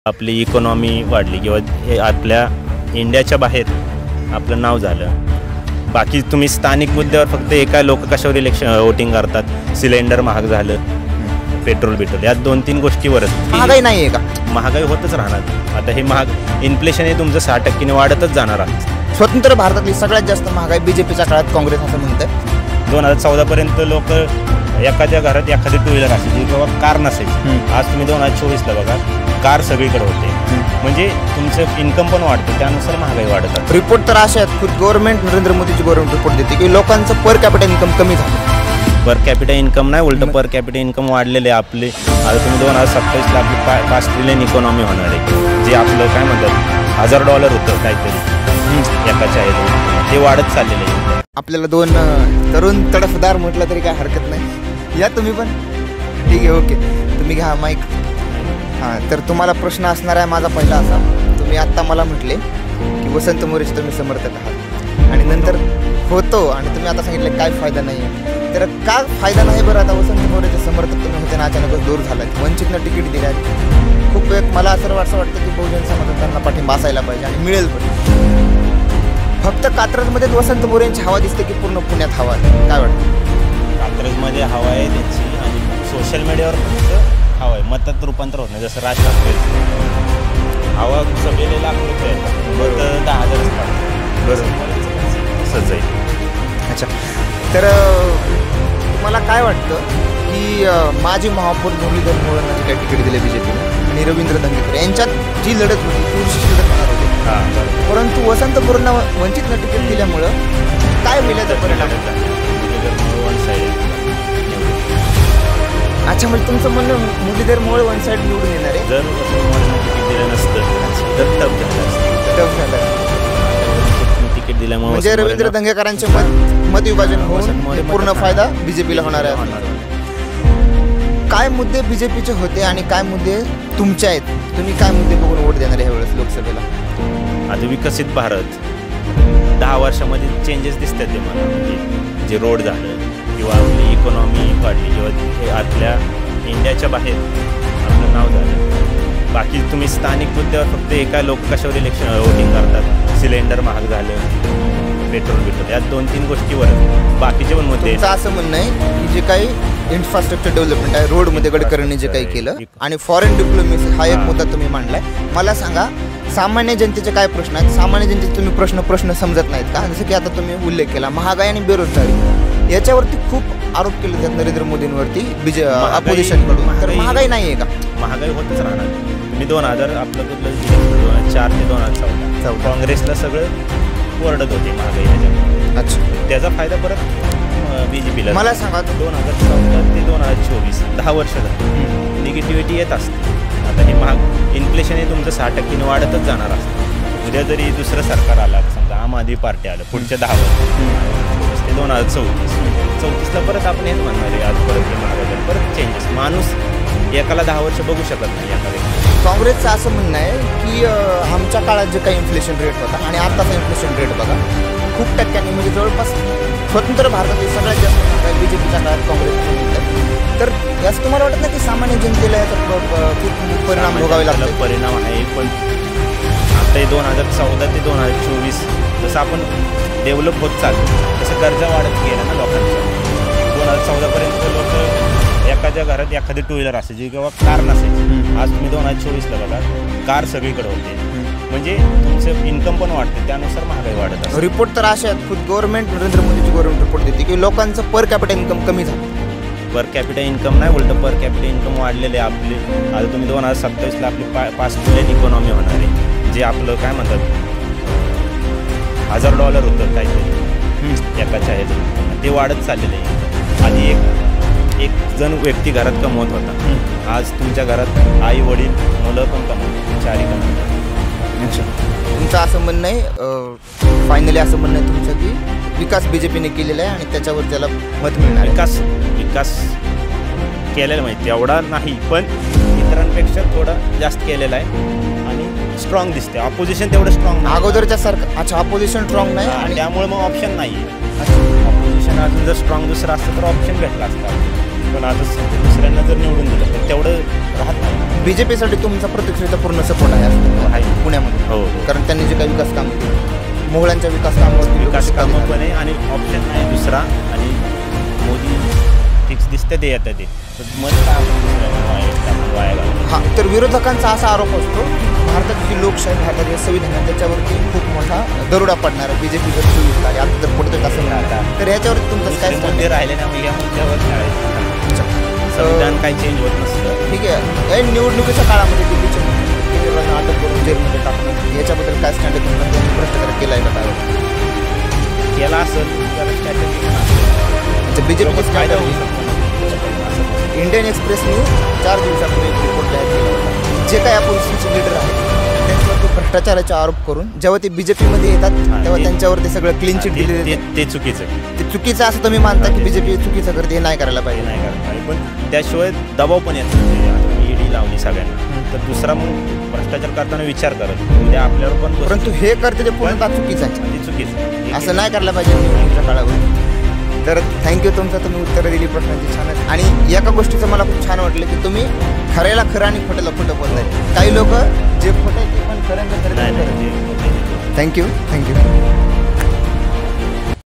आपली इकॉनॉमी वाढली किंवा हे आपल्या इंडियाच्या बाहेर आपलं नाव झालं. बाकी तुम्ही स्थानिक मुद्द्यावर फक्त एका लोक कशावर वोटिंग करतात. सिलेंडर महाग झालं, पेट्रोल या 2-3 गोष्टीवरच. महागाई नाही आहे का? महागाई होतच राहणार. आता हे महाग इन्फ्लेशन हे तुमचं 60% वाढतच जाणार आहे. स्वतंत्र भारतातली सगळ्यात जास्त महागाई बीजेपीच्या काळात काँग्रेस असं म्हणतं. 2014पर्यंत लोक एखाद्या घरात एखादी टू व्हीलर असायची किंवा कार नसायची. आज तुम्ही 2024ला बघा, कार सगळीकडे होते. म्हणजे तुमचं इन्कम पण वाढतं, त्यानुसार महागाई वाढतात. रिपोर्ट तर असे आहेत, खुद गव्हर्नमेंट नरेंद्र मोदीची गव्हर्नमेंट रिपोर्ट देते की लोकांचं पर कॅपिटल इन्कम कमी झालं. पर कॅपिटल इन्कम नाही, उलट पर कॅपिटल इन्कम वाढलेले आपले. आता तुम्ही 2027ला आपली 5 ट्रिलियन इकॉनॉमी होणार आहे. जे आपलं काय म्हणतात $1000 होतं काहीतरी एकाच्या ह्याचं, ते वाढत चाललेलं आहे. आपल्याला 2 तरुण तडफदार म्हटलं तरी काय हरकत नाही. या तुम्ही पण. ठीक आहे, ओके, तुम्ही घ्या माईक. हां, तर तुम्हाला प्रश्न असणार आहे माझा पहिला असा. तुम्ही आत्ता मला म्हटले की वसंत मोरेचे तुम्ही समर्थक आहात आणि नंतर होतो आणि तुम्ही आता सांगितलं काय फायदा नाही आहे. तर का फायदा नाही बरं? आता वसंत मोरेचे समर्थक तुम्ही होते ना, अचानकच दूर झाला. वंचितनं तिकीट दिल्या. खूप एक मला असं वाटतं की बहुजन समर्थकांना पाठिंबा असायला पाहिजे आणि मिळेल पण. फक्त कात्रजमध्ये वसंत मोरेंची हवा दिसते की पूर्ण पुण्यात हवा आहे? काय वाटतं? कात्रजमध्ये हवा आहे त्यांची आणि सोशल मीडियावर फक्त हवा आहे, मतात रूपांतर होत नाही. जसं राज ठाकरे हवा सभेला लाख रुपये मत 10,000च पाडतात. बरोबर, असंच आहे. अच्छा, तर तुम्हाला काय वाटतं की माजी महापौर मुरलीधर मोहोळांना जे काही तिकीट दिले बीजेपीने आणि रवींद्र दंगेकर यांच्यात जी लढत होती ती लढत होणार होती, परंतु वसंत मोरेंना वंचितनं तिकीट दिल्यामुळं काय होईल याचा परिणाम? अच्छा, म्हणजे तुमचं म्हणणं मुरलीधर मोहोळ वन साईड निवडून येणार आहे? जर तिकीट दिलं नसतं तर टफ झालं. तिकीट दिल्यामुळे म्हणजे रवींद्र दंगेकरांचे मत विभाजन होऊन पूर्ण फायदा बीजेपीला होणार आहे. काय मुद्दे बीजेपीचे होते आणि काय मुद्दे तुमचे आहेत? तुम्ही काय मुद्दे बघून वोट देणार आहे वेळेस लोकसभेला? आता विकसित भारत 10 वर्षामध्ये चेंजेस दिसतात ते मला. म्हणजे जे रोड झालं किंवा आपली इकॉनॉमी वाढली किंवा आपल्या इंडियाच्या बाहेर आपलं नाव झालं. बाकी तुम्ही स्थानिक मुद्द्यावर फक्त एका लोक कशावर वोटिंग करतात. सिलेंडर महाग झालं, पेट्रोल या 2-3 गोष्टीवर बाकीचे पण मुद्दे. असं म्हणणं आहे की जे काही इन्फ्रास्ट्रक्चर डेव्हलपमेंट आहे, रोडमध्ये गडकरींनी जे काही केलं आणि फॉरेन डिप्लोमसी हा एक मुद्दा तुम्ही मांडलाय. मला सांगा, सामान्य जनतेचे काय प्रश्न आहेत? सामान्य जनतेचे तुम्ही प्रश्न समजत नाहीत का? जसं की आता तुम्ही उल्लेख केला महागाई आणि बेरोजगारी, याच्यावरती खूप आरोप केले जातात नरेंद्र मोदींवरती अपोजिशनकडून. तर महागाई नाही आहे का? महागाई होतच राहणार. तुम्ही 2000 आपलं 2004 ते 2014 काँग्रेसला सगळं ओरडत होते महागाई त्याच्यामुळे. अच्छा, त्याचा फायदा परत बीजेपीला. मला सांगा, 2014 ते 2024 10 वर्ष झाली निगेटिव्हिटी येत असते. आता हे महाग इन्फ्लेशन हे तुमचं 60% वाढतच जाणार असतं. उद्या जरी दुसरं सरकार आलं, समजा आम आदमी पार्टी आलं पुढच्या 10 वर्ष ते 2034ला परत आपण हेच म्हणणार आहे. आज परत महागाई परत चेंजेस. माणूस एकाला 10 वर्ष बघू शकत नाही एका. काँग्रेसचं असं म्हणणं आहे की आमच्या काळात जे काही इन्फ्लेशन रेट होता आणि आताचा इन्फ्लेशन रेट बघा खूप टक्क्यांनी, म्हणजे जवळपास स्वतंत्र भारतातील सगळ्यात जास्त महागाई बीजेपीच्या काळात काँग्रेसचं म्हणतात. तर याचं तुम्हाला वाटत नाही की सामान्य जनतेला याचा खूप परिणाम भोगावे लागतात? परिणाम आहे, पण आता 2014 ते 2024 जसं आपण डेव्हलप होत चालतो तसं गरजा वाढत गेला ना लोकांच्या. 2014पर्यंत लोक एखाद्या घरात एखादी टू व्हीलर असायची किंवा कार नसायची. आज तुम्ही 2024ला बघा, कार सगळीकडे होते. म्हणजे तुमचं इन्कम पण वाढते, त्यानुसार महागाई वाढत असते. रिपोर्ट तर असे आहेत, खुद गव्हर्नमेंट नरेंद्र मोदीची गव्हर्नमेंट रिपोर्ट देते की लोकांचं पर कॅपिटल इन्कम कमी झालं. पर कॅपिटल इन्कम नाही, उलट पर कॅपिटल इन्कम वाढलेले आपले. आता तुम्ही 2027ला आपली 5 ट्रिलियन इकॉनॉमी होणार आहे. जे आपलं काय म्हणतात $1000 होतं काहीतरी एकाच्या ह्याचं, ते वाढत चाललेलं आहे. आधी एक जण व्यक्ती घरात कमवत होता, आज तुमच्या घरात आई वडील मुलं पण कमवतात, 4ही कमवतात. तुमचं असं म्हणणं आहे, फायनली असं म्हणणं आहे तुमचं की विकास बीजेपीने केलेला आहे आणि त्याच्यावर त्याला मत मिळणार. विकास केलेला माहिती एवढा नाही, पण इतरांपेक्षा थोडा जास्त केलेला आहे आणि स्ट्रॉंग दिसते. ऑपोजिशन तेवढं स्ट्रॉंग अगोदरच्या सारखं. अच्छा, ऑपोजिशन स्ट्रॉंग नाही आणि त्यामुळे मग ऑप्शन नाही आहे. ऑपोजिशन अजून जर स्ट्रॉंग दुसरं असतं तर ऑप्शन भेटला असता. पण आता दुसऱ्यांना जर निवडून दिलं तर तेवढं राहत नाही. बीजेपीसाठी तुमचा प्रत्यक्षरित्या पूर्ण सपोर्ट आहे असं आहे. पुण्यामध्ये? हो. कारण त्यांनी जे काही विकास कामं केली, मोहळांच्या विकास कामावरती विकास कामं पण आहे आणि ऑप्शन नाही दुसरा. आणि मोदी फिक्स दिसते ते येतं ते मत वाया घालतो. हां, तर विरोधकांचा असा आरोप असतो भारताची जी लोकशाही, भारताचे संविधान आहे त्याच्यावरती खूप मोठा दरोडा पडणार आहे बीजेपी जर 24 तारीख आता जर पडतोय असं नाही. तर याच्यावरती तुमचं काय मुद्दे राहिले ना मग या मुद्द्यावर संविधान काही चेंज होत नसतं. ठीक आहे. या निवडणुकीच्या काळामध्ये दिल्लीच्या मुख्यमंत्र्यांना अटक करून जेलमध्ये टाकणं याच्याबद्दल काय स्टँड आहे? त्यांनी भ्रष्टाचार केला आहे का काय केला असेल तर बीजेपीचे फायदा होऊ शकतो. इंडियन एक्सप्रेसने 4 दिवसापूर्वी एक रिपोर्ट जाहीर केला होता. जे काही अपोजिशनचे लीडर आहेत त्यांच्यावरती भ्रष्टाचाराचे आरोप करून जेव्हा ते बीजेपीमध्ये येतात तेव्हा त्यांच्यावर ते सगळं क्लीन चिट दिले. ते चुकीचं आहे. ते चुकीचं असं तुम्ही मानता की बीजेपी चुकीचं करते, हे नाही करायला पाहिजे? नाही करायला पाहिजे. पण त्याशिवाय दबाव पण येतो. ईडी लावली सगळ्यांना तर दुसरा मग भ्रष्टाचार करताना विचार करत उद्या आपल्यावर पण. परंतु हे करते ते पूर्णतः चुकीचं आहे. ते चुकीचं असं नाही करायला पाहिजे निवडणुकीच्या काळावर. तर थँक्यू, तुमचं तुम्ही उत्तरं दिली प्रश्नांची छान. आणि एका गोष्टीचं मला खूप छान वाटलं की तुम्ही खऱ्याला खरं आणि खोट्याला खोटं बोलताय. काही लोक जे खोटं ते पण खरं. नाही. थँक्यू.